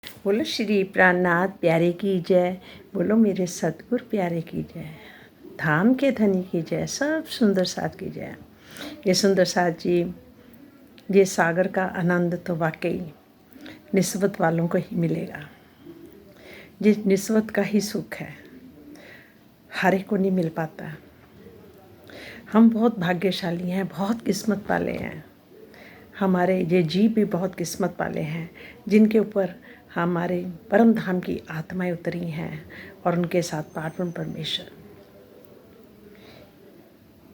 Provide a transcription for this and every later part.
बोलो श्री प्राणनाथ प्यारे की जय। बोलो मेरे सतगुरु प्यारे की जय। धाम के धनी की जय। सब सुंदर साथ की जय। ये सुंदर साथ जी, ये सागर का आनंद तो वाकई निस्बत वालों को ही मिलेगा। जिस निस्बत का ही सुख है, हर एक को नहीं मिल पाता। हम बहुत भाग्यशाली हैं, बहुत किस्मत वाले हैं। हमारे ये जीव भी बहुत किस्मत वाले हैं, जिनके ऊपर हमारे परम धाम की आत्माएं उतरी हैं और उनके साथ पार्वण परमेश्वर।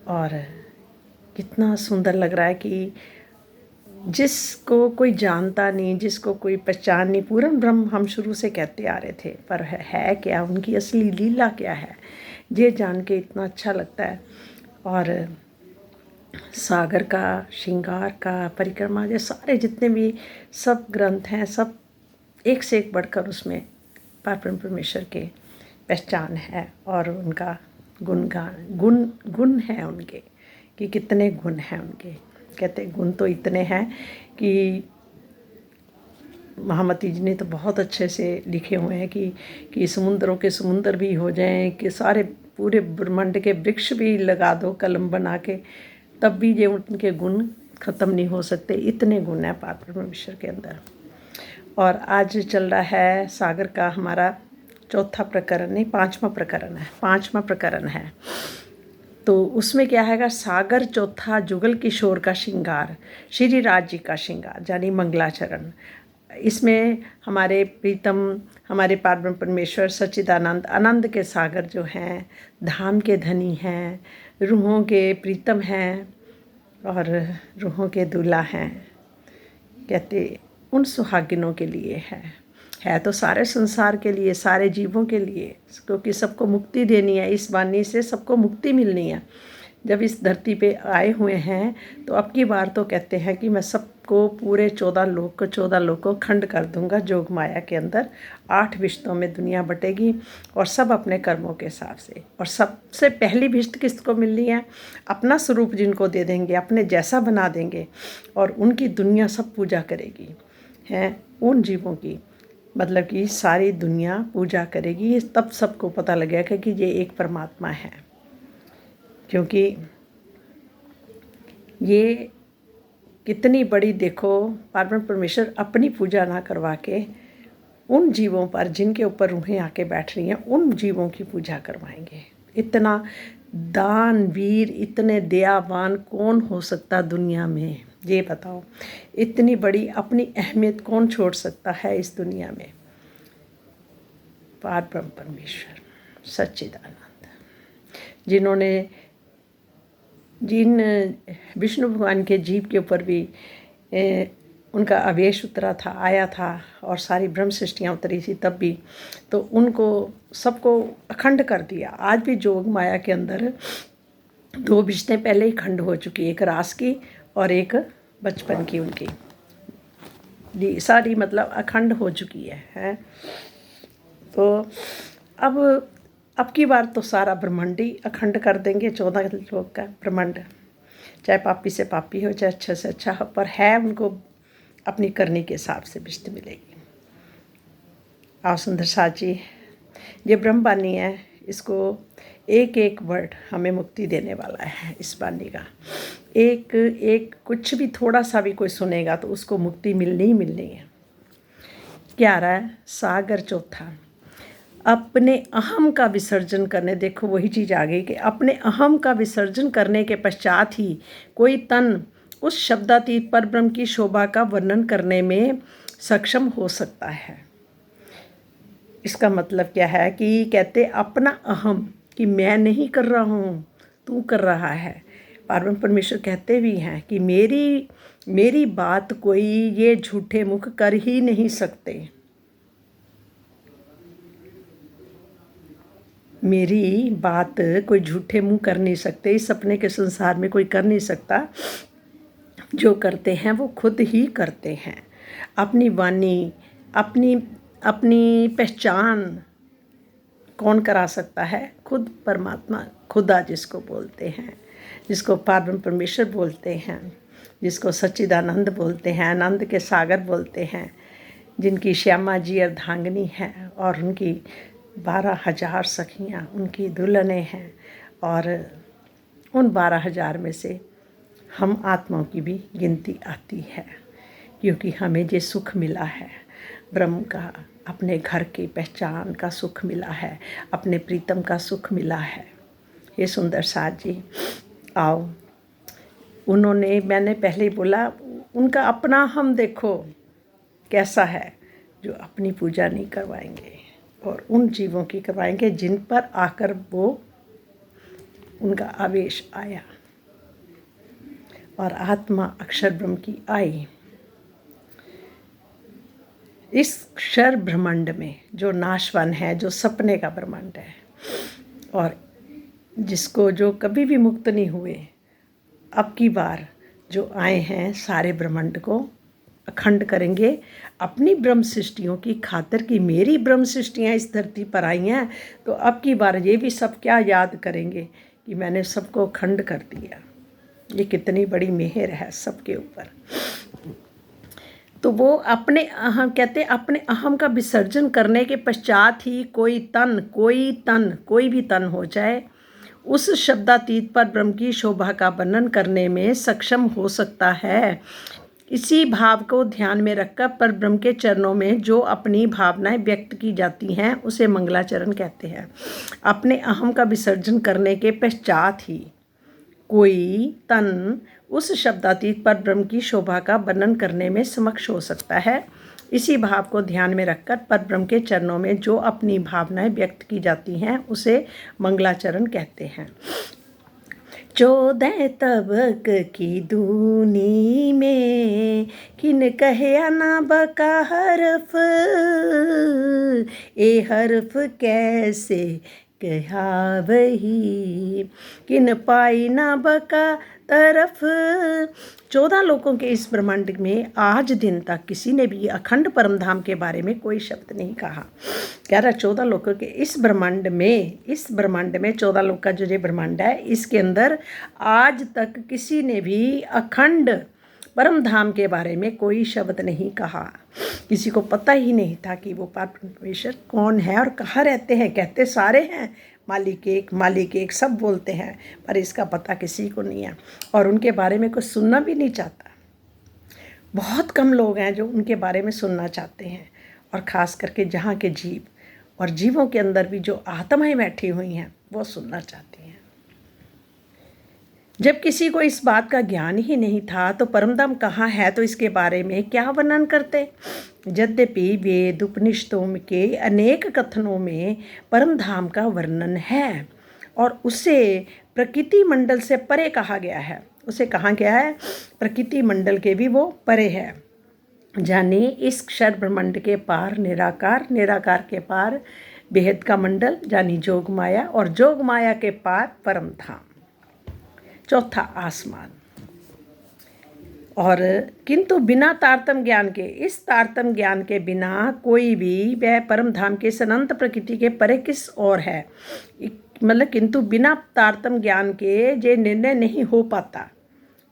और कितना सुंदर लग रहा है कि जिसको कोई जानता नहीं, जिसको कोई पहचान नहीं, पूर्ण ब्रह्म हम शुरू से कहते आ रहे थे, पर है क्या, उनकी असली लीला क्या है, ये जान के इतना अच्छा लगता है। और सागर का, श्रृंगार का, परिक्रमा, ये सारे जितने भी सब ग्रंथ हैं, सब एक से एक बढ़कर उसमें पार्वण परमेश्वर के पहचान है और उनका गुण है उनके, कि कितने गुण हैं उनके। कहते गुण तो इतने हैं कि महामती जी ने तो बहुत अच्छे से लिखे हुए हैं कि समुद्रों के समुंदर भी हो जाएं, कि सारे पूरे ब्रह्मांड के वृक्ष भी लगा दो कलम बना के, तब भी ये उनके गुण ख़त्म नहीं हो सकते। इतने गुण हैं पार्वण परमेश्वर के अंदर। और आज चल रहा है सागर का हमारा चौथा प्रकरण, नहीं पांचवा प्रकरण है। तो उसमें क्या है, सागर चौथा जुगल किशोर का श्रृंगार, श्री राज जी का श्रृंगार यानी मंगलाचरण। इसमें हमारे प्रीतम, हमारे पार्वण परमेश्वर सच्चिदानंद आनंद के सागर जो हैं, धाम के धनी हैं, रूहों के प्रीतम हैं और रूहों के दूल्हा हैं। कहते उन सुहागिनों के लिए है तो सारे संसार के लिए, सारे जीवों के लिए, क्योंकि सबको मुक्ति देनी है। इस वाणी से सबको मुक्ति मिलनी है। जब इस धरती पे आए हुए हैं तो अब की बार तो कहते हैं कि मैं सबको पूरे 14 लोक को खंड कर दूंगा जोग माया के अंदर। 8 विष्टों में दुनिया बटेगी और सब अपने कर्मों के हिसाब से। और सबसे पहली विष्ट किसको मिलनी है? अपना स्वरूप जिनको दे देंगे, अपने जैसा बना देंगे और उनकी दुनिया सब पूजा करेगी। हैं उन जीवों की, मतलब कि सारी दुनिया पूजा करेगी। तब सबको पता लगेगा कि ये एक परमात्मा है, क्योंकि ये कितनी बड़ी, देखो पार्वण परमेश्वर अपनी पूजा ना करवा के उन जीवों पर जिनके ऊपर रूहें आके बैठ रही हैं, उन जीवों की पूजा करवाएंगे। इतना दानवीर, इतने दयावान कौन हो सकता दुनिया में, ये बताओ। इतनी बड़ी अपनी अहमियत कौन छोड़ सकता है इस दुनिया में? पार्वण परमेश्वर सच्चिदानंद, जिन विष्णु भगवान के जीव के ऊपर भी उनका आवेश उतरा था, आया था और सारी ब्रह्म सृष्टियाँ उतरी थी तब भी, तो उनको सबको अखंड कर दिया। आज भी जोग माया के अंदर 2 विष्टें पहले ही खंड हो चुकी, एक रास की और एक बचपन की उनकी सारी, मतलब अखंड हो चुकी है। तो अब की बार तो सारा ब्रह्मांड ही अखंड कर देंगे, 14 लोग का ब्रह्मांड, चाहे पापी से पापी हो, चाहे अच्छा से अच्छा हो, पर है उनको अपनी करनी के हिसाब से विष्ट मिलेगी। आओ सुंदर साथ जी, ये ब्रह्मवाणी है, इसको एक एक वर्ड हमें मुक्ति देने वाला है। इस वाणी का एक कुछ भी थोड़ा सा भी कोई सुनेगा तो उसको मुक्ति मिलनी ही मिलनी है। क्या आ रहा है? सागर चौथा, अपने अहम का विसर्जन करने, देखो वही चीज़ आ गई कि अपने अहम का विसर्जन करने के पश्चात ही कोई तन उस शब्दातीत पर ब्रह्म की शोभा का वर्णन करने में सक्षम हो सकता है। इसका मतलब क्या है कि कहते अपना अहम, कि मैं नहीं कर रहा हूँ, तू कर रहा है। पार्वण परमेश्वर कहते भी हैं कि मेरी बात कोई ये झूठे मुख कर ही नहीं सकते, मेरी बात कोई झूठे मुंह कर नहीं सकते। इस सपने के संसार में कोई कर नहीं सकता। जो करते हैं वो खुद ही करते हैं। अपनी वाणी, अपनी पहचान कौन करा सकता है? खुद परमात्मा, खुदा जिसको बोलते हैं, जिसको पार्वण परमेश्वर बोलते हैं, जिसको सच्चिदानंद बोलते हैं, आनंद के सागर बोलते हैं, जिनकी श्यामा जी अर्धांगिनी हैं और उनकी 12,000 सखियाँ उनकी दुल्हनें हैं, और उन 12,000 में से हम आत्माओं की भी गिनती आती है, क्योंकि हमें जो सुख मिला है ब्रह्म का, अपने घर की पहचान का सुख मिला है, अपने प्रीतम का सुख मिला है। ये सुंदर साथ जी आओ, उन्होंने, मैंने पहले ही बोला, उनका अपना हम देखो कैसा है, जो अपनी पूजा नहीं करवाएंगे और उन जीवों की करवाएंगे जिन पर आकर वो उनका आवेश आया और आत्मा अक्षर ब्रह्म की आई। इस क्षर ब्रह्मांड में जो नाशवान है, जो सपने का ब्रह्मांड है, और जिसको जो कभी भी मुक्त नहीं हुए, अब की बार जो आए हैं सारे ब्रह्मांड को अखंड करेंगे अपनी ब्रह्म सृष्टियों की खातिर की। मेरी ब्रह्म सृष्टियाँ इस धरती पर आई हैं, तो अब की बार ये भी सब क्या याद करेंगे कि मैंने सबको अखंड कर दिया। ये कितनी बड़ी मेहर है सबके ऊपर। तो वो अपने अहम, कहते अपने अहम का विसर्जन करने के पश्चात ही कोई कोई भी तन हो जाए, उस शब्दातीत पर ब्रह्म की शोभा का वर्णन करने में सक्षम हो सकता है। इसी भाव को ध्यान में रखकर पर ब्रह्म के चरणों में जो अपनी भावनाएं व्यक्त की जाती हैं उसे मंगलाचरण कहते हैं। अपने अहम का विसर्जन करने के पश्चात ही कोई तन उस शब्दातीत पर ब्रह्म की शोभा का वर्णन करने में समक्ष हो सकता है। इसी भाव को ध्यान में रखकर पर ब्रह्म के चरणों में जो अपनी भावनाएं व्यक्त की जाती हैं उसे मंगलाचरण कहते हैं। 14 तबक की दूनी में किन कहे ना बका हरफ, ए हरफ कैसे कहा वही, किन पाई ना बका तरफ। 14 लोकों के इस ब्रह्मांड में आज दिन तक किसी ने भी अखंड परमधाम के बारे में कोई शब्द नहीं कहा। कह रहा 14 लोकों के इस ब्रह्मांड में 14 लोक का जो ये ब्रह्मांड है, इसके अंदर आज तक किसी ने भी अखंड परमधाम के बारे में कोई शब्द नहीं कहा। किसी को पता ही नहीं था कि वो परमेश्वर कौन है और कहाँ रहते हैं। कहते सारे हैं मालिक एक सब बोलते हैं, पर इसका पता किसी को नहीं है और उनके बारे में कुछ सुनना भी नहीं चाहता। बहुत कम लोग हैं जो उनके बारे में सुनना चाहते हैं, और ख़ास करके जहाँ के जीव और जीवों के अंदर भी जो आत्माएं बैठी हुई हैं वो सुनना चाहती हैं। जब किसी को इस बात का ज्ञान ही नहीं था तो परमधाम कहाँ है, तो इसके बारे में क्या वर्णन करते। यद्यपि वेद उपनिषदों के अनेक कथनों में परमधाम का वर्णन है और उसे प्रकृति मंडल से परे कहा गया है। उसे कहा गया है प्रकृति मंडल के भी वो परे है, यानी इस क्षर ब्रह्मांड के पार निराकार, निराकार के पार बेहद का मंडल यानी जोग माया, और जोग माया के पार परमधाम, चौथा आसमान। और किंतु बिना तारतम ज्ञान के, इस तारतम ज्ञान के बिना कोई भी वह परमधाम के इस अनंत प्रकृति के परे किस और है, मतलब किंतु बिना तारतम ज्ञान के ये निर्णय नहीं हो पाता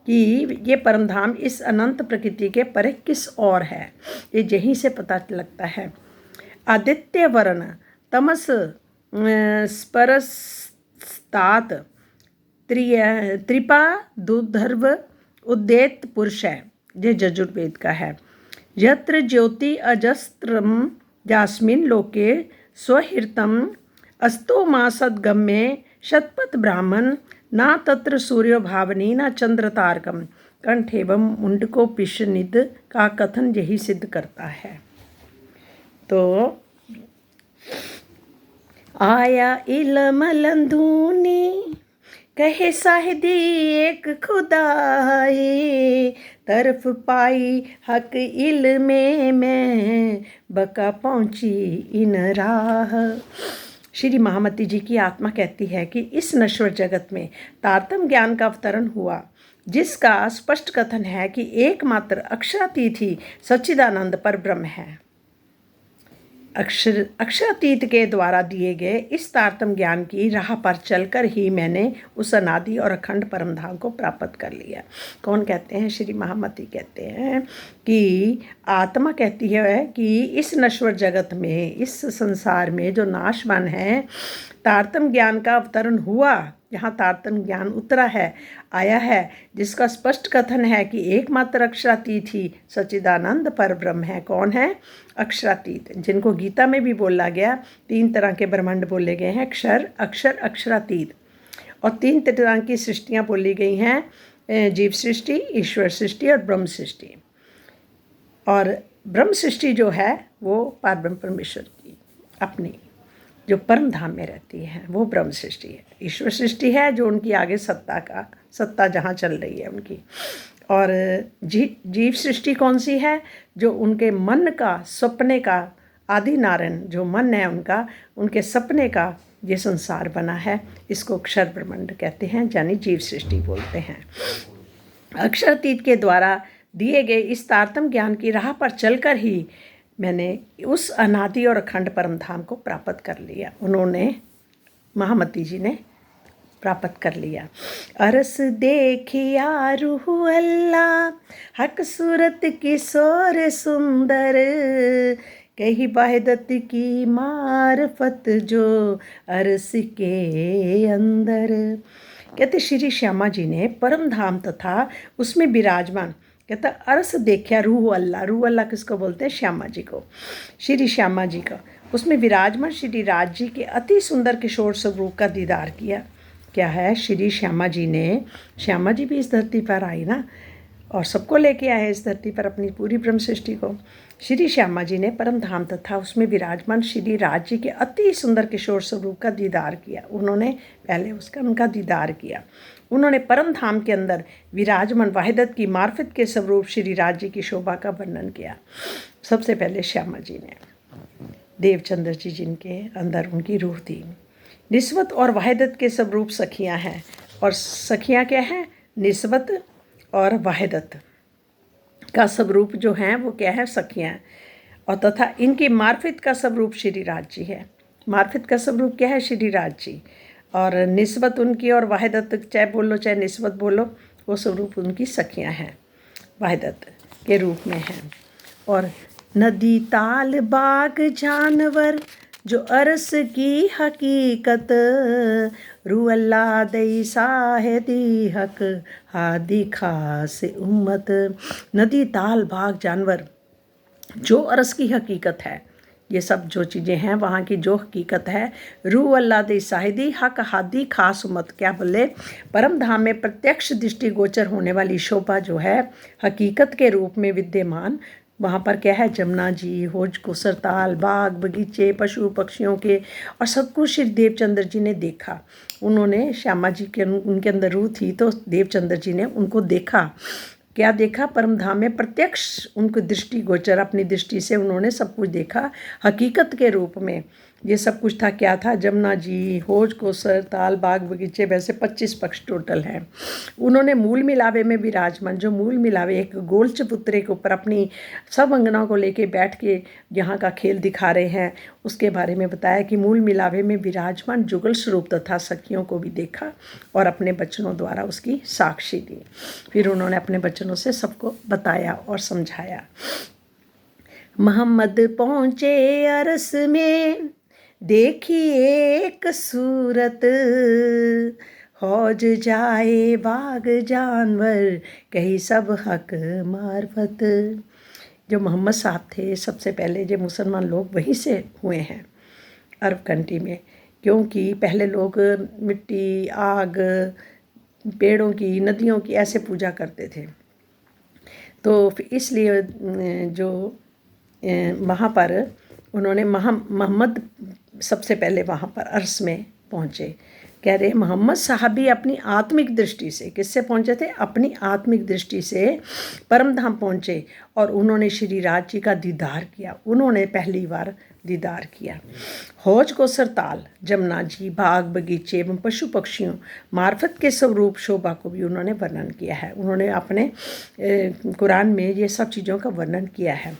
कि ये परमधाम इस अनंत प्रकृति के परे किस और है। ये यहीं से पता लगता है। आदित्य वर्ण तमस स्परस्तात त्रिपा दुर्धर्व उद्देत पुरुष है, ये यजुर्वेद का है। यत्र ज्योति अजस्त्रम जास्मिन लोके स्वहितम अस्तो मां सद्गम्ये शतपथ ब्राह्मण ना तत्र सूर्यो भावनी ना चंद्र तारकम कंठ एवं मुंडकोपिशनिद का कथन यही सिद्ध करता है। तो आया इलमलंधूनी कहे साहिदी एक खुदाई, तरफ पाई हक इल में मैं बका पहुँची इन राह। श्री महामती जी की आत्मा कहती है कि इस नश्वर जगत में तारतम ज्ञान का अवतरण हुआ, जिसका स्पष्ट कथन है कि एकमात्र अक्षरातीत ही सच्चिदानंद पर ब्रह्म है। अक्षरातीत के द्वारा दिए गए इस तारतम ज्ञान की राह पर चलकर ही मैंने उस अनादि और अखंड परमधाम को प्राप्त कर लिया। कौन कहते हैं? श्री महामती कहते हैं कि आत्मा कहती है कि इस नश्वर जगत में, इस संसार में जो नाशवान है, तारतम ज्ञान का अवतरण हुआ, यहाँ तारतम ज्ञान उतरा है, आया है, जिसका स्पष्ट कथन है कि एकमात्र अक्षरातीत ही सच्चिदानंद पर ब्रह्म है। कौन है? अक्षरातीत, जिनको गीता में भी बोला गया, 3 तरह के ब्रह्मांड बोले गए हैं, क्षर, अक्षर, अक्षरातीत। और 3 तरह की सृष्टियाँ बोली गई हैं, जीव सृष्टि, ईश्वर सृष्टि और ब्रह्म सृष्टि। और ब्रह्म सृष्टि जो है वो पारब्रह्म परमेश्वर की अपनी जो परम धाम में रहती है, वो ब्रह्म सृष्टि है। ईश्वर सृष्टि है जो उनकी आगे सत्ता जहाँ चल रही है उनकी। और जीव सृष्टि कौन सी है? जो उनके मन का, सपने का, आदि नारायण जो मन है उनका, उनके सपने का ये संसार बना है, इसको अक्षर ब्रह्मांड कहते हैं, यानी जीव सृष्टि बोलते हैं। अक्षरातीत के द्वारा दिए गए इस तारतम ज्ञान की राह पर चलकर ही मैंने उस अनादि और अखंड परम धाम को प्राप्त कर लिया। उन्होंने, महामती जी ने प्राप्त कर लिया। अरस देखिया रूह अल्लाह हक सूरत किशोर सुंदर, कही वाहिदत की मार्फत जो अरस के अंदर। कहते श्री श्यामा जी ने परम धाम तथा उसमें विराजमान, कहता अरस देखा रूह अल्लाह। रूह अल्लाह किसको बोलते हैं? श्यामा जी को, श्री श्यामा जी का। उसमें विराजमान श्री राज जी के अति सुंदर किशोर स्वरूप का दीदार किया। क्या है? श्री श्यामा जी ने, श्यामा जी भी इस धरती पर आई ना, और सबको लेके आए इस धरती पर, अपनी पूरी ब्रह्म सृष्टि को। श्री श्यामा जी ने परम धाम तथा उसमें विराजमान श्री राज जी के अति सुंदर किशोर स्वरूप का दीदार किया। उन्होंने पहले उनका दीदार किया। उन्होंने परम धाम के अंदर विराजमान वाहिदत की मार्फत के स्वरूप श्री राज जी की शोभा का वर्णन किया। सबसे पहले श्यामा जी ने, देवचंद्र जी जिनके अंदर उनकी रूह थी, निस्बत और वाहिदत के स्वरूप सखियाँ हैं। और सखियाँ क्या हैं? निस्बत और वाहिदत का स्वरूप जो हैं वो क्या है? सखियाँ। और तथा इनकी मार्फत का स्वरूप श्री राज जी है। मार्फत का स्वरूप क्या है? श्री राज जी। और निस्बत उनकी और वाहिदत, चाहे बोलो चाहे निस्बत बोलो, वो स्वरूप उनकी सखियाँ हैं, वाहिदत के रूप में हैं। और नदी ताल बाग जानवर जो अरस की हकीकत, रू अल्लाह दई साहेदी हक हादी खास उम्मत। नदी ताल बाग जानवर जो अरस की हकीकत है, ये सब जो चीज़ें हैं वहाँ की जो हकीकत है, रू अल्लाह दे साहिदी हक हादी खास उम्मत। क्या बोले? परम धाम में प्रत्यक्ष दृष्टि गोचर होने वाली शोभा जो है हकीकत के रूप में विद्यमान, वहाँ पर क्या है? जमुना जी, होज कुसर ताल, बाग बगीचे, पशु पक्षियों के, और सब कुछ श्री देवचंद्र जी ने देखा। उन्होंने, श्यामा जी के उनके अंदर रूह थी, तो देवचंद्र जी ने उनको देखा। क्या देखा? परम धाम में प्रत्यक्ष उनको दृष्टि गोचर, अपनी दृष्टि से उन्होंने सब कुछ देखा हकीकत के रूप में। ये सब कुछ था, क्या था? जमुना जी, होज कोसर ताल, बाग बगीचे, वैसे 25 पक्ष टोटल हैं। उन्होंने मूल मिलावे में विराजमान, जो मूल मिलावे एक गोल चबूतरे के ऊपर अपनी सब अंगनाओं को लेके बैठ के यहाँ का खेल दिखा रहे हैं, उसके बारे में बताया कि मूल मिलावे में विराजमान जुगल स्वरूप तथा सखियों को भी देखा और अपने बच्चनों द्वारा उसकी साक्षी दी। फिर उन्होंने अपने बच्चनों से सबको बताया और समझाया। मोहम्मद पहुँचे अरस में, देखिए एक सूरत, हौज जाए बाग जानवर, कही सब हक मार्फत। जो मोहम्मद साहब थे, सबसे पहले जो मुसलमान लोग वहीं से हुए हैं अरब कंट्री में, क्योंकि पहले लोग मिट्टी, आग, पेड़ों की, नदियों की ऐसे पूजा करते थे। तो इसलिए जो वहाँ पर उन्होंने मोहम्मद सबसे पहले वहाँ पर अर्श में पहुँचे। कह रहे मोहम्मद साहब भी अपनी आत्मिक दृष्टि से, किससे पहुँचे थे? अपनी आत्मिक दृष्टि से परम धाम पहुँचे और उन्होंने श्री राज जी का दीदार किया। उन्होंने पहली बार दीदार किया। हौज को सरताल, जमुना जी, बाग बगीचे एवं पशु पक्षियों मार्फत के स्वरूप शोभा को भी उन्होंने वर्णन किया है। उन्होंने अपने कुरान में ये सब चीज़ों का वर्णन किया है।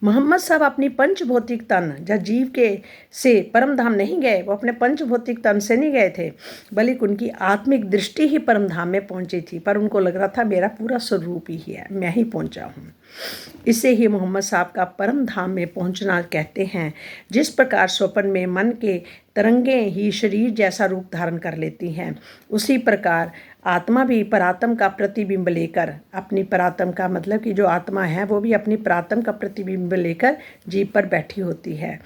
मोहम्मद साहब अपनी पंच भौतिक तन या जीव के से परम धाम नहीं गए, वो अपने पंच भौतिक तन से नहीं गए थे, बल्कि उनकी आत्मिक दृष्टि ही परम धाम में पहुंची थी। पर उनको लग रहा था मेरा पूरा स्वरूप ही है, मैं ही पहुंचा हूँ। इसे ही मोहम्मद साहब का परम धाम में पहुंचना कहते हैं। जिस प्रकार स्वप्न में मन के तरंगें ही शरीर जैसा रूप धारण कर लेती हैं, उसी प्रकार आत्मा भी परात्म का प्रतिबिंब लेकर, अपनी परात्म का मतलब कि जो आत्मा है वो भी अपनी परात्म का प्रतिबिंब लेकर जीव पर बैठी होती है।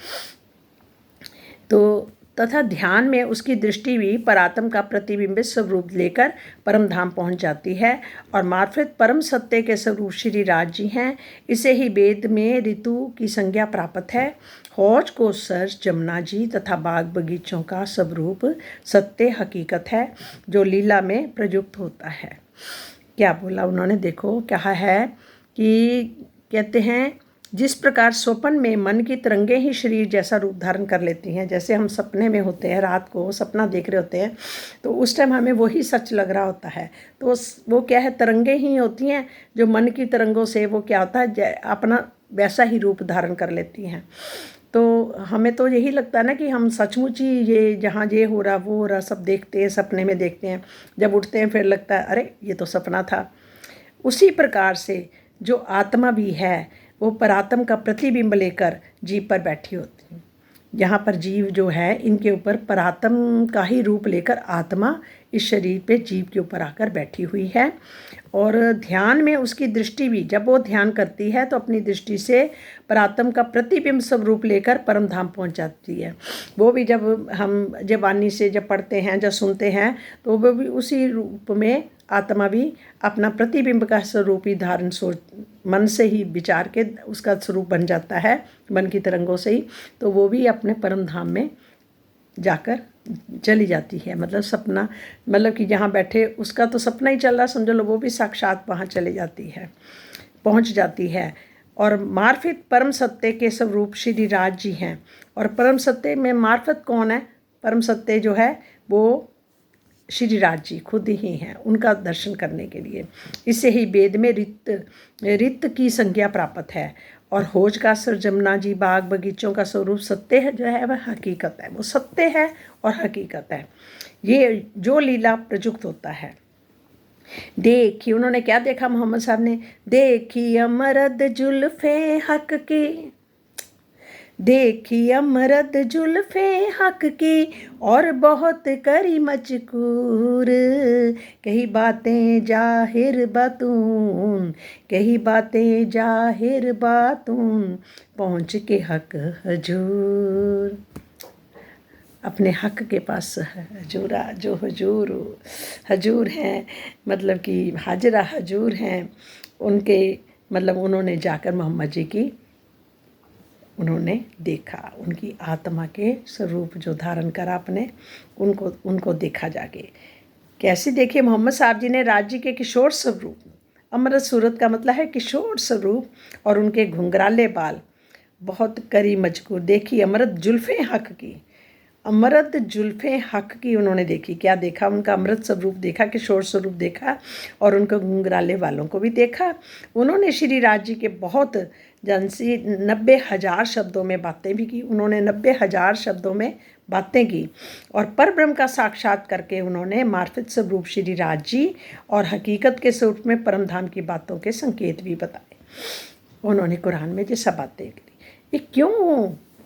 तो तथा ध्यान में उसकी दृष्टि भी परात्म का प्रतिबिंबित स्वरूप लेकर परम धाम पहुँच जाती है और मार्फत परम सत्य के स्वरूप श्री राज जी हैं। इसे ही वेद में ऋतु की संज्ञा प्राप्त है। हौज को सर, जमुना जी तथा बाग बगीचों का स्वरूप सत्य हकीकत है जो लीला में प्रयुक्त होता है। क्या बोला उन्होंने, देखो कहा है कि कहते हैं जिस प्रकार स्वप्न में मन की तरंगें ही शरीर जैसा रूप धारण कर लेती हैं। जैसे हम सपने में होते हैं, रात को सपना देख रहे होते हैं, तो उस टाइम हमें वही सच लग रहा होता है। तो वो क्या है, तरंगें ही होती हैं जो मन की तरंगों से वो क्या होता है, अपना वैसा ही रूप धारण कर लेती हैं। तो हमें तो यही लगता है ना कि हम सचमुच ही ये जहाँ ये हो रहा वो हो रहा सब देखते हैं, सपने में देखते हैं। जब उठते हैं फिर लगता है अरे ये तो सपना था। उसी प्रकार से जो आत्मा भी है वो परात्म का प्रतिबिंब लेकर जीव पर बैठी होती है। यहाँ पर जीव जो है इनके ऊपर परात्म का ही रूप लेकर आत्मा इस शरीर पे जीव के ऊपर आकर बैठी हुई है। और ध्यान में उसकी दृष्टि भी, जब वो ध्यान करती है तो अपनी दृष्टि से परात्म का प्रतिबिंब स्वरूप लेकर परम धाम पहुँच जाती है। वो भी जब हम जबानी से जब पढ़ते हैं, जब सुनते हैं, तो वो भी उसी रूप में आत्मा भी अपना प्रतिबिंब का स्वरूप ही धारण मन से ही विचार के उसका स्वरूप बन जाता है, मन की तरंगों से ही। तो वो भी अपने परम धाम में जाकर चली जाती है। मतलब सपना, मतलब कि जहाँ बैठे उसका तो सपना ही चल रहा समझ लो, वो भी साक्षात वहाँ चले जाती है, पहुँच जाती है। और मार्फत परम सत्य के स्वरूप श्री राज जी हैं। और परम सत्य में मार्फत कौन है? परम सत्य जो है वो श्री राज जी खुद ही हैं, उनका दर्शन करने के लिए। इससे ही वेद में रित की संज्ञा प्राप्त है। और हौज का सर, जमुना जी, बाग बगीचों का स्वरूप सत्य है जो है वह हकीकत है। वो सत्य है और हकीकत है, ये जो लीला प्रयुक्त होता है। देखी, उन्होंने क्या देखा मोहम्मद साहब ने? देखी अमरद जुल्फे हक की, देखी अमरद जुल्फे हक की और बहुत करी मजकूर, कही बातें जाहिर बातून, कही बातें जाहिर बातून, पहुँच के हक हजूर। अपने हक के पास हजूरा, जो हजूर हैं, मतलब कि हाजरा हजूर हैं, उनके मतलब उन्होंने जाकर मोहम्मद जी की उन्होंने देखा, उनकी आत्मा के स्वरूप जो धारण करा अपने, उनको देखा जाके। कैसे देखे? मोहम्मद साहब जी ने राज्य के किशोर स्वरूप, अमृत सूरत का मतलब है किशोर स्वरूप, और उनके घुंघराले बाल बहुत करी मजकूर। देखी अमृत जुल्फ़े हक की, अमृत जुल्फ़े हक की उन्होंने देखी। क्या देखा? उनका अमृत स्वरूप देखा, किशोर स्वरूप देखा, और उनके घुंघराले वालों को भी देखा। उन्होंने श्री राज जी के बहुत जनसी 90,000 शब्दों में बातें भी की। उन्होंने 90,000 शब्दों में बातें की और पर ब्रह्म का साक्षात करके उन्होंने मार्फत स्वरूप श्री राज जी और हकीकत के स्वरूप में परम धाम की बातों के संकेत भी बताए। उन्होंने कुरान में ये सब बातें की। ये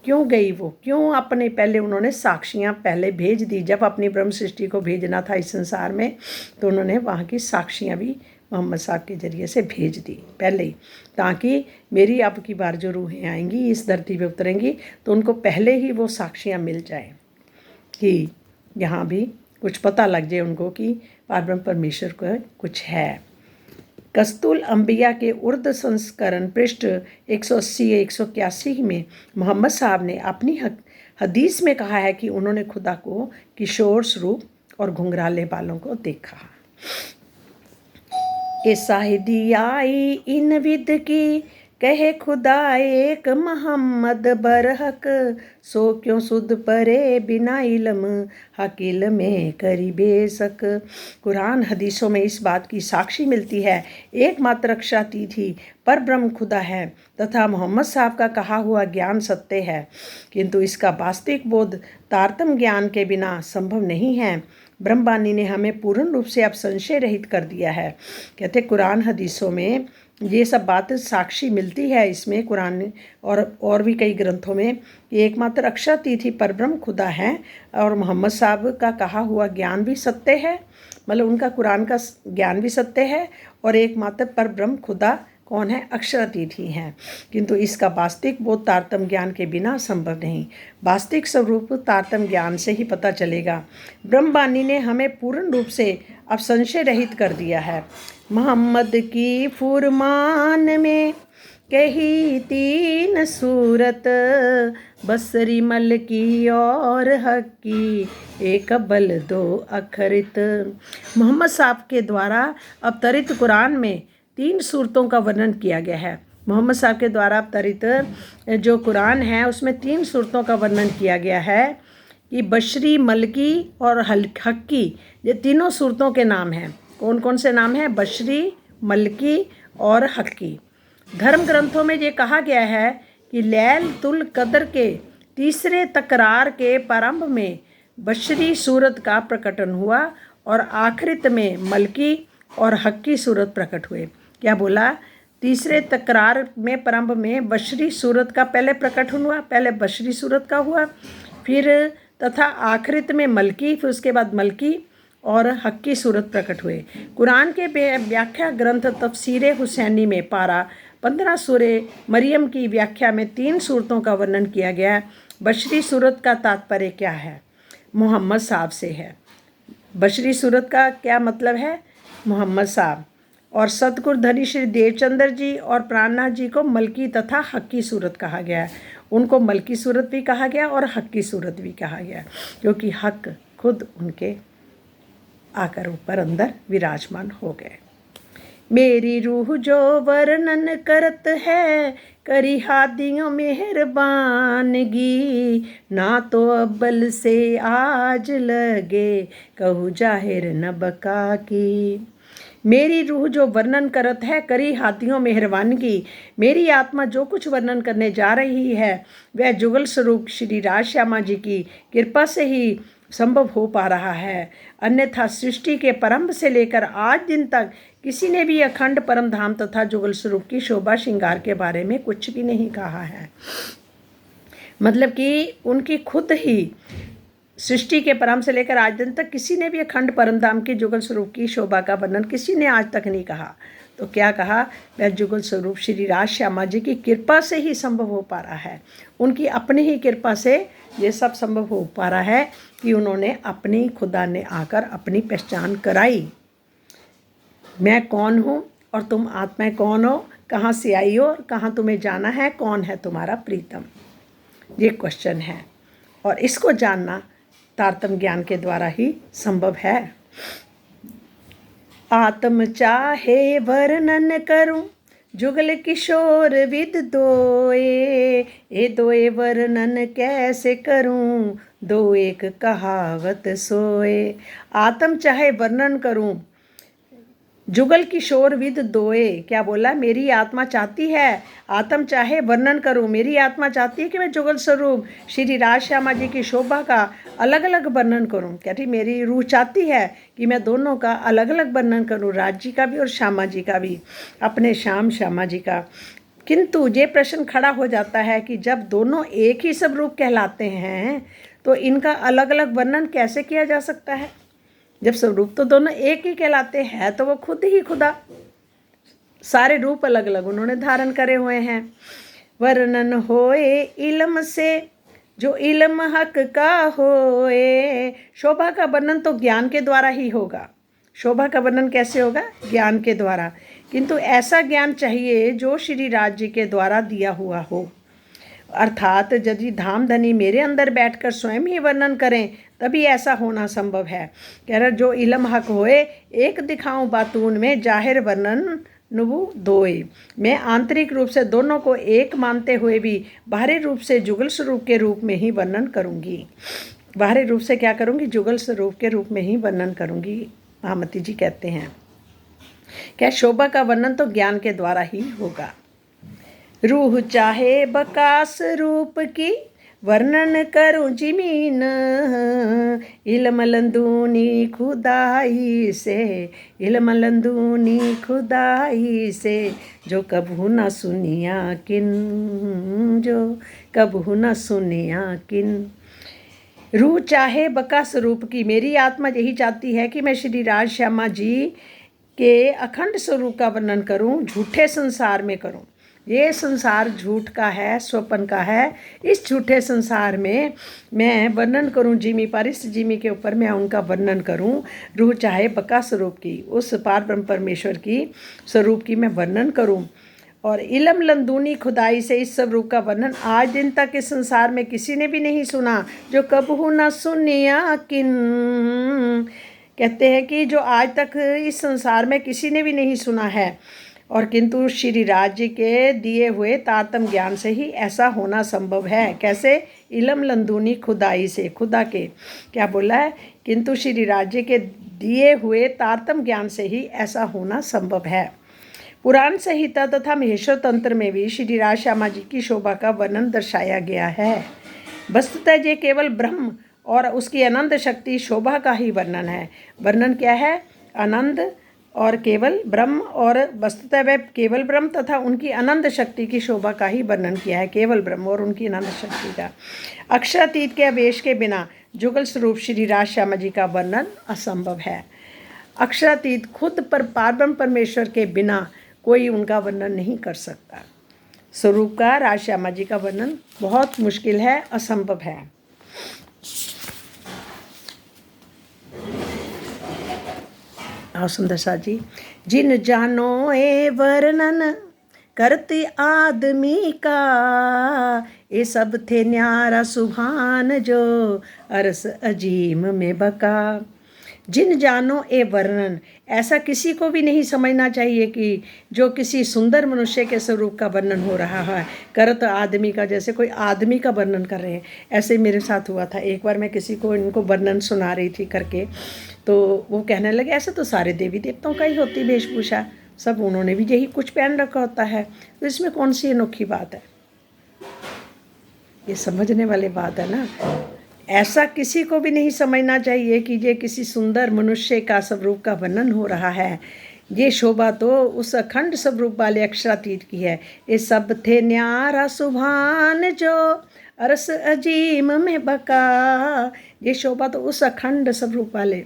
क्यों गई वो? क्यों अपने पहले उन्होंने साक्षियाँ पहले भेज दी। जब अपनी ब्रह्म सृष्टि को भेजना था इस संसार में, तो उन्होंने वहाँ की साक्षियाँ भी मोहम्मद साहब के ज़रिए से भेज दी पहले ही, ताकि मेरी अब की बार जो रूहें आएंगी इस धरती पे उतरेंगी तो उनको पहले ही वो साक्षियाँ मिल जाएं कि यहाँ भी कुछ पता लग जाए उनको कि पारब्रह्म परमेश्वर को कुछ है। कस्तूल अंबिया के उर्द संस्करण पृष्ठ 180-181 में मोहम्मद साहब ने अपनी हदीस में कहा है कि उन्होंने खुदा को किशोर स्वरूप और घुंघराले बालों को देखा। ए साहिदी आई इन विद की कहे खुदा एक मोहम्मद बरहक, सो क्यों सुध परे बिना इल्म, हक इल्म में करी बेशक। कुरान हदीसों में इस बात की साक्षी मिलती है एकमात्र अक्षरातीत ही पर ब्रह्म खुदा है तथा मोहम्मद साहब का कहा हुआ ज्ञान सत्य है, किंतु इसका वास्तविक बोध तारतम्य ज्ञान के बिना संभव नहीं है। ब्रह्मवाणी ने हमें पूर्ण रूप से अब संशय रहित कर दिया है। कहते कुरान हदीसों में ये सब बात साक्षी मिलती है इसमें, कुरान और भी कई ग्रंथों में, कि एकमात्र अक्षरातीत ही परब्रह्म खुदा है और मोहम्मद साहब का कहा हुआ ज्ञान भी सत्य है, मतलब उनका कुरान का ज्ञान भी सत्य है, और एकमात्र परब्रह्म खुदा कौन है? अक्षरातीत ही हैं, किंतु इसका वास्तविक बोध तारतम्य ज्ञान के बिना संभव नहीं। वास्तविक स्वरूप तारतम्य ज्ञान से ही पता चलेगा। ब्रह्मवाणी ने हमें पूर्ण रूप से अब संशय रहित कर दिया है। मोहम्मद की फुरमान में कही 3 सूरत, बसरी मल की और हक की, एक अव्वल 2 अखरित। मोहम्मद साहब के द्वारा अवतरित कुरान में 3 सूरतों का वर्णन किया गया है। मोहम्मद साहब के द्वारा अवतरित जो कुरान है उसमें 3 सूरतों का वर्णन किया गया है कि बशरी, मलकी और हक्की, ये तीनों सूरतों के नाम हैं। कौन कौन से नाम हैं? बशरी, मलकी और हक्की। धर्म ग्रंथों में ये कहा गया है कि लैलतुल कद्र के तीसरे तकरार के प्रारंभ में बशरी सूरत का प्रकटन हुआ और आखिरत में मलकी और हक्की सूरत प्रकट हुए। क्या बोला? तीसरे तकरार में प्रारंभ में बशरी सूरत का पहले प्रकटन हुआ, पहले बशरी सूरत का हुआ, फिर तथा आखिरत में मलकी, फिर उसके बाद मलकी और हक्की सूरत प्रकट हुए। कुरान के व्याख्या ग्रंथ तफसीर हुसैनी में पारा 15 सूरे मरियम की व्याख्या में 3 सूरतों का वर्णन किया गया है। बशरी सूरत का तात्पर्य क्या है? मोहम्मद साहब से है। बशरी सूरत का क्या मतलब है? मोहम्मद साहब। और सतगुरु धनी श्री देवचंद्र जी और प्राणनाथ जी को मलकी तथा हक्की सूरत कहा गया है। उनको मलकी सूरत भी कहा गया और हक्की सूरत भी कहा गया, क्योंकि हक खुद उनके आकर ऊपर अंदर विराजमान हो गए। मेरी रूह जो वर्णन करत है, करी हादियों मेहरबानगी, ना तो अब्बल से आज लगे, कहूँ जाहिर न बका की। मेरी रूह जो वर्णन करत है, करी हाथियों मेहरबानगी। मेरी आत्मा जो कुछ वर्णन करने जा रही है वह जुगल स्वरूप श्री राज श्यामा जी की कृपा से ही संभव हो पा रहा है, अन्यथा सृष्टि के प्रारंभ से लेकर आज दिन तक किसी ने भी अखंड परम धाम तथा जुगल स्वरूप की शोभा श्रृंगार के बारे में कुछ भी नहीं कहा है। मतलब कि उनकी खुद ही सृष्टि के प्रारंभ से लेकर आज दिन तक किसी ने भी अखंड परम धाम की जुगल स्वरूप की शोभा का वर्णन किसी ने आज तक नहीं कहा। तो क्या कहा? वह जुगल स्वरूप श्री राज श्यामा जी की कृपा से ही संभव हो पा रहा है। उनकी अपनी ही कृपा से ये सब संभव हो पा रहा है कि उन्होंने अपनी खुदा ने आकर अपनी पहचान कराई। मैं कौन हूँ और तुम आत्माएं कौन हो, कहाँ से आई हो और कहाँ तुम्हें जाना है, कौन है तुम्हारा प्रीतम, ये क्वेश्चन है। और इसको जानना तारतम्य ज्ञान के द्वारा ही संभव है। आत्म चाहे वर्णन करूं, जुगल किशोर विद दोए, ए दोए वर्णन कैसे करूं, दो एक कहावत सोए। आत्म चाहे वर्णन करूं, जुगल किशोर विद दोए। क्या बोला? मेरी आत्मा चाहती है, आत्म चाहे वर्णन करूं, मेरी आत्मा चाहती है कि मैं जुगल स्वरूप श्री राज श्यामा जी की शोभा का अलग अलग वर्णन करूं। कहती मेरी रूह चाहती है कि मैं दोनों का अलग अलग वर्णन करूं, राज जी का भी और श्यामा जी का भी, अपने श्यामा जी का। किंतु ये प्रश्न खड़ा हो जाता है कि जब दोनों एक ही स्वरूप कहलाते हैं तो इनका अलग अलग वर्णन कैसे किया जा सकता है? जब स्वरूप तो दोनों एक ही कहलाते हैं तो वो खुद ही खुदा, सारे रूप अलग अलग उन्होंने धारण करे हुए हैं। वर्णन होए इल्म से, जो इल्म हक का होए। शोभा का वर्णन तो ज्ञान के द्वारा ही होगा। शोभा का वर्णन कैसे होगा? ज्ञान के द्वारा। किंतु ऐसा ज्ञान चाहिए जो श्री राज जी के द्वारा दिया हुआ हो। अर्थात यदि धाम धनी मेरे अंदर बैठकर स्वयं ही वर्णन करें तभी ऐसा होना संभव है। कह रहा जो इल्म हक होए, एक दिखाऊं बातून में, जाहिर वर्णन नुबु दोए। मैं आंतरिक रूप से दोनों को एक मानते हुए भी बाहरी रूप से जुगल स्वरूप के रूप में ही वर्णन करूँगी। बाहरी रूप से क्या करूँगी? जुगल स्वरूप के रूप में ही वर्णन करूँगी। महामती जी कहते हैं क्या शोभा का वर्णन तो ज्ञान के द्वारा ही होगा। रूह चाहे बकास रूप की वर्णन करूं जिमीन, इल्म लंदूनी खुदाई से, इल्म लंदूनी खुदाई से, जो कबहू न सुनिया किन, जो कबहू न सुनिया किन। रूह चाहे बका स्वरूप की, मेरी आत्मा यही चाहती है कि मैं श्री राज श्यामा जी के अखंड स्वरूप का वर्णन करूं, झूठे संसार में करूं। ये संसार झूठ का है, स्वप्न का है। इस झूठे संसार में मैं वर्णन करूं जिमी पर, इस जिमी के ऊपर मैं उनका वर्णन करूं। रूह चाहे बका स्वरूप की, उस पार ब्रह्म परमेश्वर की स्वरूप की मैं वर्णन करूं। और इलम लंदूनी खुदाई से इस स्वरूप का वर्णन आज दिन तक इस संसार में किसी ने भी नहीं सुना, जो कबहू न सुनिया किन। कहते हैं कि जो आज तक इस संसार में किसी ने भी नहीं सुना है, और किंतु श्री राज जी के दिए हुए तारतम ज्ञान से ही ऐसा होना संभव है। कैसे? इलम लंदूनी खुदाई से, खुदा के क्या बोला है? किंतु श्री राज जी के दिए हुए तारतम ज्ञान से ही ऐसा होना संभव है। पुराण संहिता तथा महेश्वर तंत्र में भी श्री राज श्यामा जी की शोभा का वर्णन दर्शाया गया है। वस्तुतः ये केवल ब्रह्म और उसकी अनंत शक्ति शोभा का ही वर्णन है। वर्णन क्या है? आनंद और केवल ब्रह्म, और वस्तुतः वह केवल ब्रह्म तथा उनकी अनंत शक्ति की शोभा का ही वर्णन किया है। केवल ब्रह्म और उनकी अनंत शक्ति का। अक्षरातीत के आवेश के बिना जुगल स्वरूप श्री राज श्यामा जी का वर्णन असंभव है। अक्षरातीत खुद पर पारब्रह्म परमेश्वर के बिना कोई उनका वर्णन नहीं कर सकता। स्वरूप का राज श्यामा जी का वर्णन बहुत मुश्किल है, असंभव है। सुंदर सा जी, जिन जानो ए वर्णन करती आदमी का, ये सब थे न्यारा सुभान जो अरस अजीम में बका। जिन जानो ए वर्णन, ऐसा किसी को भी नहीं समझना चाहिए कि जो किसी सुंदर मनुष्य के स्वरूप का वर्णन हो रहा है, करत आदमी का, जैसे कोई आदमी का वर्णन कर रहे हैं। ऐसे मेरे साथ हुआ था। एक बार मैं किसी को इनको वर्णन सुना रही थी करके, तो वो कहने लगे ऐसे तो सारे देवी देवताओं का ही होती वेशभूषा, सब उन्होंने भी यही कुछ पहन रखा होता है, तो इसमें कौन सी अनोखी बात है? ये समझने वाली बात है ना। ऐसा किसी को भी नहीं समझना चाहिए कि ये किसी सुंदर मनुष्य का स्वरूप का वर्णन हो रहा है। ये शोभा तो उस अखंड स्वरूप वाले अक्षरातीत की है। ये सब थे न्यारा सुभान जो अरस अजीम में बका। ये शोभा तो उस अखंड स्वरूप वाले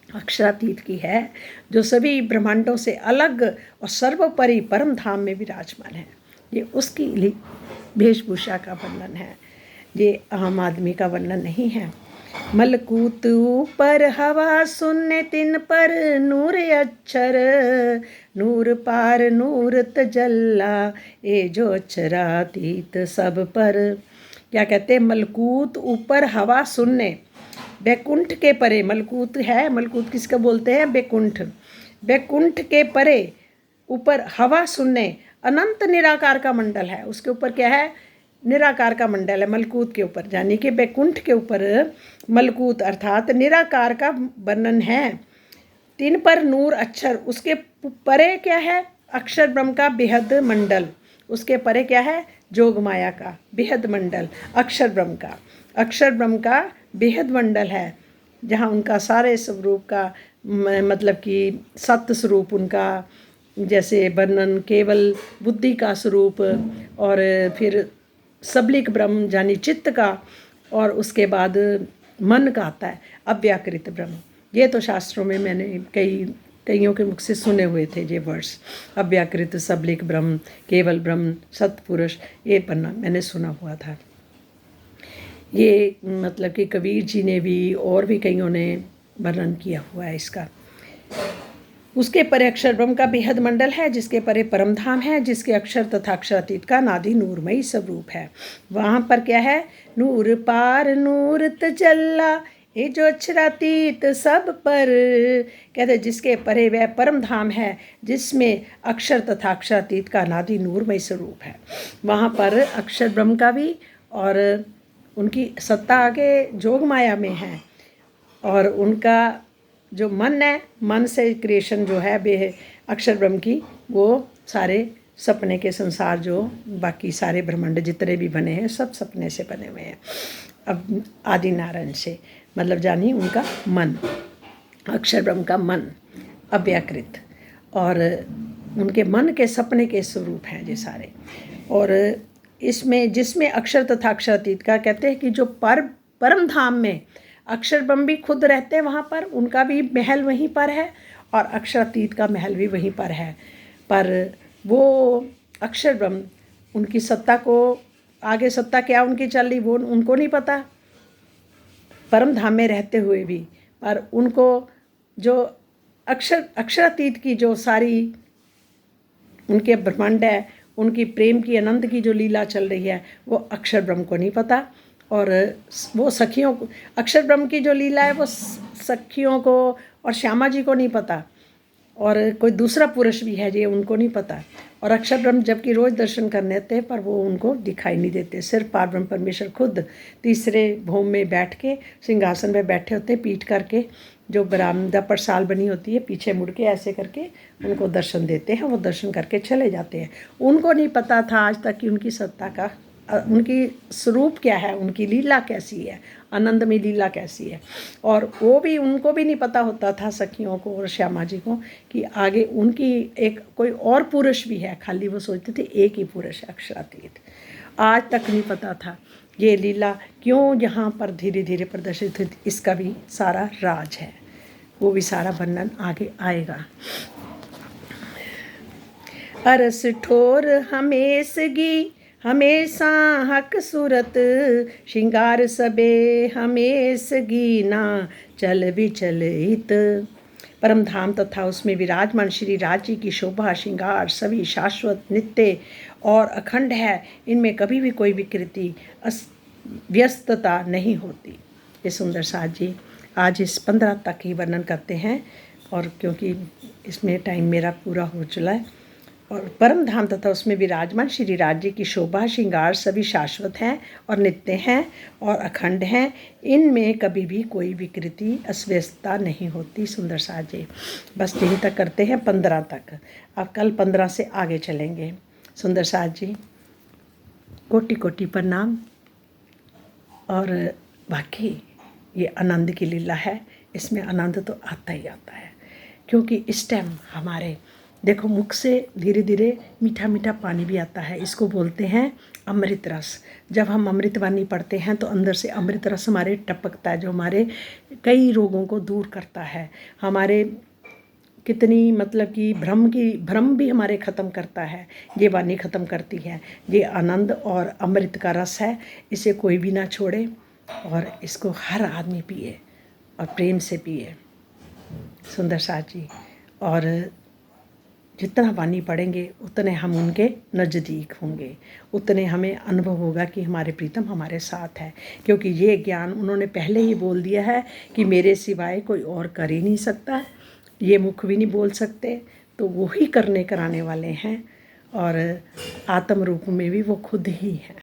अक्षरातीत की है, जो सभी ब्रह्मांडों से अलग और सर्वोपरि परम धाम में विराजमान है। ये उसकी वेशभूषा का वर्णन है, ये आम आदमी का वर्णन नहीं है। मलकूत ऊपर हवा सुनने तिन पर नूर अक्षर, नूर पार नूर तजल्ला, ये जो अक्षरातीत सब पर। क्या कहते हैं? मलकूत ऊपर हवा सुनने, बैकुंठ के परे मलकूत है। मलकूत किसका बोलते हैं? बैकुंठ। बैकुंठ के परे ऊपर हवा सुनने, अनंत निराकार का मंडल है। उसके ऊपर क्या है? निराकार का मंडल है मलकूत के ऊपर, यानी कि बैकुंठ के ऊपर मलकूत अर्थात निराकार का वर्णन है। तीन पर नूर अक्षर, उसके परे क्या है? अक्षर ब्रह्म का बेहद मंडल। उसके परे क्या है? जोग माया का बेहद मंडल, अक्षर ब्रह्म का। अक्षर ब्रह्म का बेहद मंडल है, जहाँ उनका सारे स्वरूप का मतलब कि सत्य स्वरूप उनका, जैसे वर्णन केवल बुद्धि का स्वरूप, और फिर सबलिक ब्रह्म यानी चित्त का, और उसके बाद मन का आता है अव्याकृत ब्रह्म। ये तो शास्त्रों में मैंने कईयों के मुख से सुने हुए थे ये वर्ड्स, अव्याकृत, सबलिक ब्रह्म, केवल ब्रह्म, सत्पुरुष, ये पन्ना मैंने सुना हुआ था। ये मतलब कि कबीर जी ने भी और भी कईयों ने वर्णन किया हुआ है इसका। उसके परे अक्षर ब्रह्म का बेहद मंडल है, जिसके परे परम धाम है, जिसके अक्षर तथा अक्षरातीत का नादि नूरमयी स्वरूप है। वहाँ पर क्या है? नूर पार नूर तजल्ला, ये जो अक्षरातीत सब पर, कहते जिसके परे वह परम धाम है, जिसमें अक्षर तथा अक्षरातीत का अनादि नूरमय स्वरूप है। वहाँ पर अक्षर ब्रह्म का भी और उनकी सत्ता आगे जोग माया में है, और उनका जो मन है, मन से क्रिएशन जो है बे अक्षर ब्रह्म की, वो सारे सपने के संसार जो बाकी सारे ब्रह्मांड जितने भी बने हैं सब सपने से बने हुए हैं। अब आदि नारायण से मतलब जानिए उनका मन, अक्षर ब्रह्म का मन अव्याकृत, और उनके मन के सपने के स्वरूप हैं ये सारे। और इसमें जिसमें अक्षर तथा अक्षरातीत का, कहते हैं कि जो परम धाम में अक्षर ब्रह्म भी खुद रहते हैं वहाँ पर, उनका भी महल वहीं पर है और अक्षरातीत का महल भी वहीं पर है। पर वो अक्षर ब्रह्म उनकी सत्ता को, आगे सत्ता क्या उनकी चल रही वो उनको नहीं पता, परम धाम में रहते हुए भी। पर उनको जो अक्षरातीत की जो सारी उनके ब्रह्मांड है, उनकी प्रेम की अनंत की जो लीला चल रही है, वो अक्षर ब्रह्म को नहीं पता। और वो सखियों को, अक्षर ब्रह्म की जो लीला है वो सखियों को और श्यामा जी को नहीं पता, और कोई दूसरा पुरुष भी है ये उनको नहीं पता। और अक्षर ब्रह्म जबकि रोज़ दर्शन करने आते हैं पर वो उनको दिखाई नहीं देते। सिर्फ पार ब्रह्म परमेश्वर खुद तीसरे भौम में बैठ के सिंहासन में बैठे होते हैं, पीठ करके जो बरामदा पर साल बनी होती है, पीछे मुड़ के ऐसे करके उनको दर्शन देते हैं। वो दर्शन करके चले जाते हैं। उनको नहीं पता था आज तक कि उनकी सत्ता का, उनकी स्वरूप क्या है, उनकी लीला कैसी है, आनंदमय लीला कैसी है। और वो भी, उनको भी नहीं पता होता था सखियों को और श्यामा जी को कि आगे उनकी एक कोई और पुरुष भी है। खाली वो सोचते थे एक ही पुरुष है अक्षरातीत। आज तक नहीं पता था ये लीला क्यों यहाँ पर धीरे धीरे प्रदर्शित हुई। इसका भी सारा राज है, वो भी सारा वर्णन आगे आएगा। अरस ठोर हमेशगी हमेशा हक सूरत, श्रृंगार सबे हमेश गीना चल विचलित। परम धाम तथा उसमें विराजमान श्री राज्य की शोभा श्रृंगार सभी शाश्वत नित्य और अखंड है। इनमें कभी भी कोई विकृति व्यस्तता नहीं होती। ये सुंदर साज जी आज इस 15 तक ही वर्णन करते हैं, और क्योंकि इसमें टाइम मेरा पूरा हो चुका है। और परम धाम तथा उसमें विराजमान श्री राज्य की शोभा श्रृंगार सभी शाश्वत हैं और नित्य हैं और अखंड हैं। इनमें कभी भी कोई विकृति अस्वस्थता नहीं होती। सुंदर साज जी बस यहीं तक करते हैं 15 तक। अब कल 15 से आगे चलेंगे। सुंदर साज जी कोटि कोटि प्रणाम। और वाकई ये आनंद की लीला है, इसमें आनंद तो आता ही आता है। क्योंकि इस टाइम हमारे देखो मुख से धीरे धीरे मीठा मीठा पानी भी आता है, इसको बोलते हैं अमृत रस। जब हम अमृतवाणी पढ़ते हैं तो अंदर से अमृत रस हमारे टपकता है, जो हमारे कई रोगों को दूर करता है। हमारे कितनी मतलब कि भ्रम भी हमारे ख़त्म करता है, ये वाणी ख़त्म करती है। ये आनंद और अमृत का रस है, इसे कोई भी ना छोड़े और इसको हर आदमी पिए और प्रेम से पिए। सुंदर साज जी, और जितना वाणी पढ़ेंगे उतने हम उनके नज़दीक होंगे, उतने हमें अनुभव होगा कि हमारे प्रीतम हमारे साथ है। क्योंकि ये ज्ञान उन्होंने पहले ही बोल दिया है कि मेरे सिवाय कोई और कर ही नहीं सकता, ये मुख भी नहीं बोल सकते, तो वो ही करने कराने वाले हैं। और आत्म रूप में भी वो खुद ही हैं।